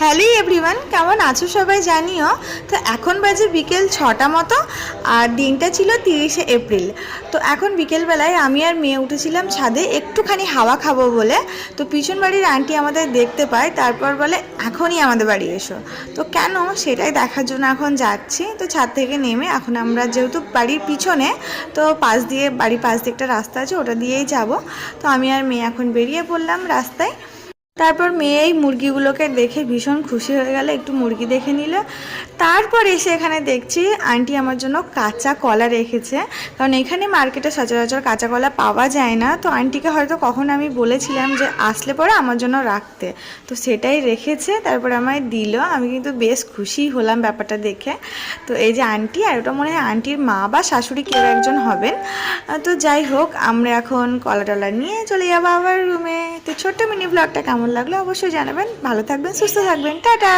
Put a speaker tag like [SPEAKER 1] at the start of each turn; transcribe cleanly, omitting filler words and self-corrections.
[SPEAKER 1] Hello everyone, কেমন আছো সবাই জানিও। তো এখন বাজে বিকেল 6টা মতো, আর দিনটা ছিল 30শে এপ্রিল। তো এখন বিকেলবেলায় আমি আর মেয়ে উঠেছিলাম ছাদে একটুখানি হাওয়া খাবো বলে। তো পিছন বাড়ির আন্টি আমাদের দেখতে পায়, তারপর বলে এখনই আমাদের বাড়ি এসো। তো কেন সেটাই দেখার জন্য এখন যাচ্ছি। তো ছাদ থেকে নেমে এখন আমরা যেহেতু বাড়ির পিছনে, তো বাড়ির পাশ দিয়ে একটা রাস্তা আছে, ওটা দিয়েই যাব। তো আমি আর মেয়ে এখন বেরিয়ে পড়লাম রাস্তায়। তারপর মেয়ে এই মুরগিগুলোকে দেখে ভীষণ খুশি হয়ে গেল, একটু মুরগি দেখে নিল। তারপর এসে এখানে দেখছি আন্টি আমার জন্য কাঁচা কলা রেখেছে, কারণ এখানে মার্কেটে সচরাচর কাঁচা কলা পাওয়া যায় না। তো আন্টিকে হয়তো কখন আমি বলেছিলাম যে আসলে পরে আমার জন্য রাখতে, তো সেটাই রেখেছে, তারপর আমায় দিল। আমি কিন্তু বেশ খুশি হলাম ব্যাপারটা দেখে। তো এই যে আন্টি, আর ওটা মনে হয় আন্টির মা বা শাশুড়ি কেউ একজন হবেন। তো যাই হোক, আমরা এখন কলা টলা নিয়ে চলে যাবো আবার রুমে। তো ছোট্ট মিনি ব্লগটা কেমন লাগলো অবশ্যই জানাবেন। ভালো থাকবেন, সুস্থ থাকবেন, টাটা।